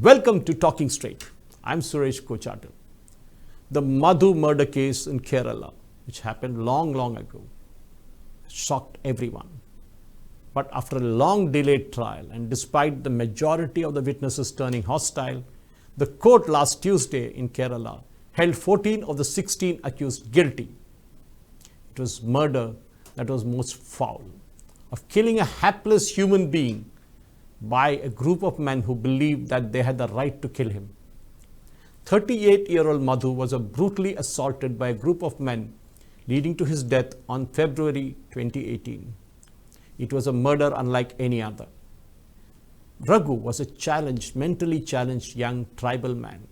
Welcome to Talking Straight. I'm Suresh Kochattil. The Madhu murder case in Kerala, which happened long ago, shocked everyone. But after a long delayed trial and despite the majority of the witnesses turning hostile, the court last Tuesday in Kerala held 14 of the 16 accused guilty. It was murder that was most foul, of killing a hapless human being by a group of men who believed that they had the right to kill him. 38-year-old Madhu was brutally assaulted by a group of men, leading to his death on February 2018. It was a murder unlike any other. Raghu was a mentally challenged young tribal man,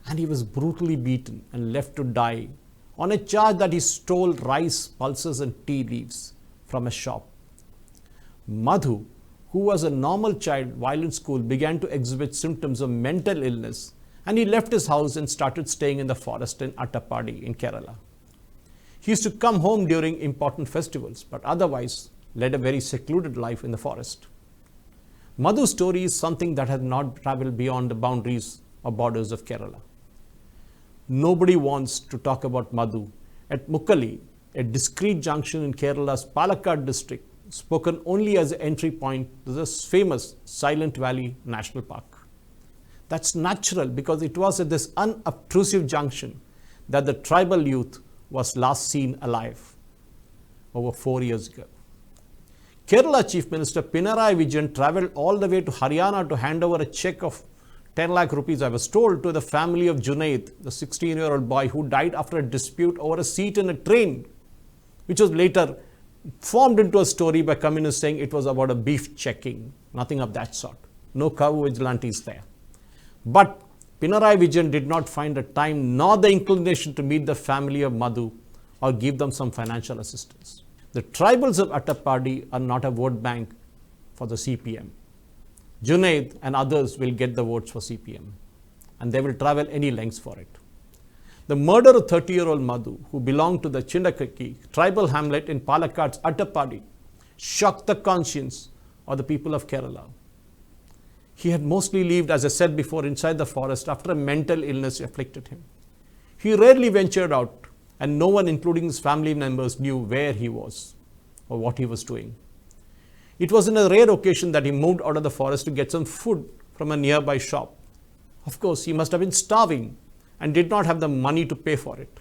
and he was brutally beaten and left to die on a charge that he stole rice, pulses and tea leaves from a shop. Madhu, who was a normal child while in school, began to exhibit symptoms of mental illness, and he left his house and started staying in the forest in Attapadi in Kerala. He used to come home during important festivals, but otherwise led a very secluded life in the forest. Madhu's story is something that has not traveled beyond the boundaries or borders of Kerala. Nobody wants to talk about Madhu at Mukkali, a discrete junction in Kerala's Palakkad district, spoken only as an entry point to this famous Silent Valley National Park. That's natural because it was at this unobtrusive junction that the tribal youth was last seen alive over 4 years ago. Kerala Chief Minister Pinarayi Vijayan travelled all the way to Haryana to hand over a cheque of 10 lakh rupees, I was told, to the family of Junaid, the 16-year-old boy who died after a dispute over a seat in a train, which was later formed into a story by communists saying it was about a beef checking. Nothing of that sort. No cow vigilantes there. But Pinarayi Vijayan did not find the time nor the inclination to meet the family of Madhu or give them some financial assistance. The tribals of Attapadi are not a vote bank for the CPM. Junaid and others will get the votes for CPM, and they will travel any lengths for it. The murder of 30-year-old Madhu, who belonged to the Chindakaki tribal hamlet in Palakkad's Attapadi, shocked the conscience of the people of Kerala. He had mostly lived, as I said before, inside the forest after a mental illness afflicted him. He rarely ventured out, and no one, including his family members, knew where he was or what he was doing. It was in a rare occasion that he moved out of the forest to get some food from a nearby shop. Of course, he must have been starving and did not have the money to pay for it.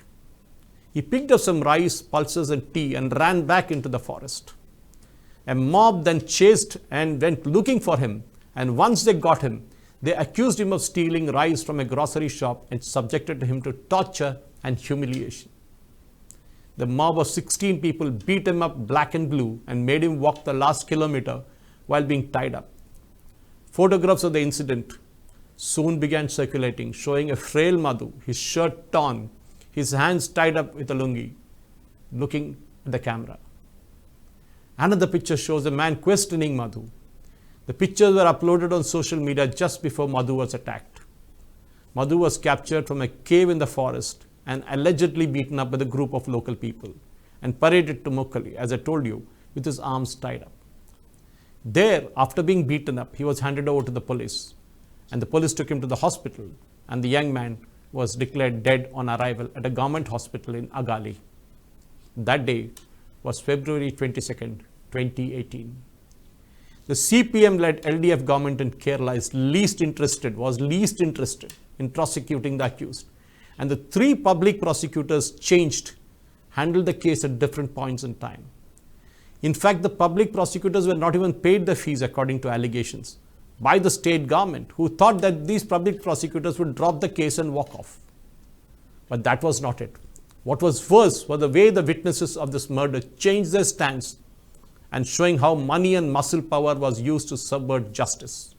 He picked up some rice, pulses and tea and ran back into the forest. A mob then chased and went looking for him, and once they got him, they accused him of stealing rice from a grocery shop and subjected him to torture and humiliation. The mob of 16 people beat him up black and blue and made him walk the last kilometer while being tied up. Photographs of the incident soon began circulating, showing a frail Madhu, his shirt torn, his hands tied up with a lungi, looking at the camera. Another picture shows a man questioning Madhu. The pictures were uploaded on social media just before Madhu was attacked. Madhu was captured from a cave in the forest and allegedly beaten up by the group of local people and paraded to Mukkali, as I told you, with his arms tied up. There, after being beaten up, he was handed over to the police, and the police took him to the hospital, and the young man was declared dead on arrival at a government hospital in Agali. That day was February 22nd, 2018. The CPM-led LDF government in Kerala was least interested in prosecuting the accused, and the 3 public prosecutors handled the case at different points in time. In fact, the public prosecutors were not even paid the fees according to allegations by the state government, who thought that these public prosecutors would drop the case and walk off. But that was not it. What was worse was the way the witnesses of this murder changed their stance and showing how money and muscle power was used to subvert justice.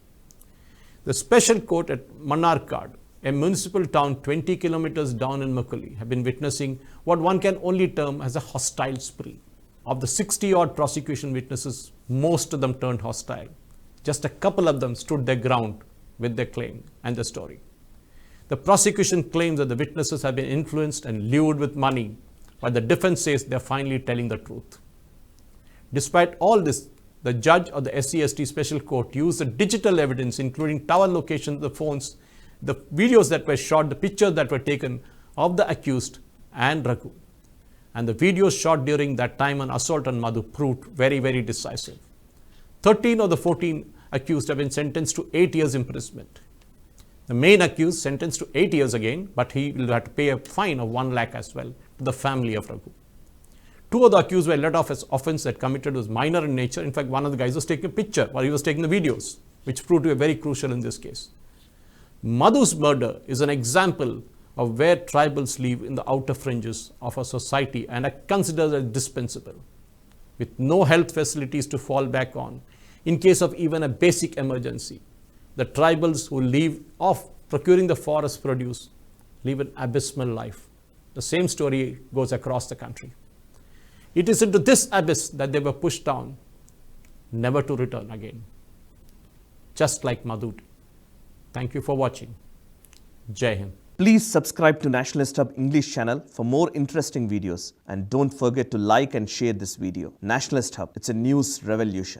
The special court at Mannarkad, a municipal town 20 kilometers down in Mukkali, have been witnessing what one can only term as a hostile spree. Of the 60-odd prosecution witnesses, most of them turned hostile. Just a couple of them stood their ground with their claim and their story. The prosecution claims that the witnesses have been influenced and lured with money, while the defense says they are finally telling the truth. Despite all this, the judge of the SC/ST Special Court used the digital evidence, including tower locations, the phones, the videos that were shot, the pictures that were taken of the accused and Raghu. And the videos shot during that time on assault on Madhu proved very, very decisive. 13 of the 14 accused have been sentenced to 8 years imprisonment. The main accused sentenced to 8 years again, but he will have to pay a fine of 1 lakh as well to the family of Raghu. 2 of the accused were let off as offence that committed was minor in nature. In fact, one of the guys was taking a picture while he was taking the videos, which proved to be very crucial in this case. Madhu's murder is an example of where tribals live in the outer fringes of our society and are considered as dispensable, with no health facilities to fall back on in case of even a basic emergency. The tribals who live off procuring the forest produce live an abysmal life. The same story goes across the country. It is into this abyss that they were pushed down, never to return again, just like Madhu. Thank you for watching. Jai Hind. Please subscribe to Nationalist Hub English channel for more interesting videos, and don't forget to like and share this video. Nationalist Hub, it's a news revolution.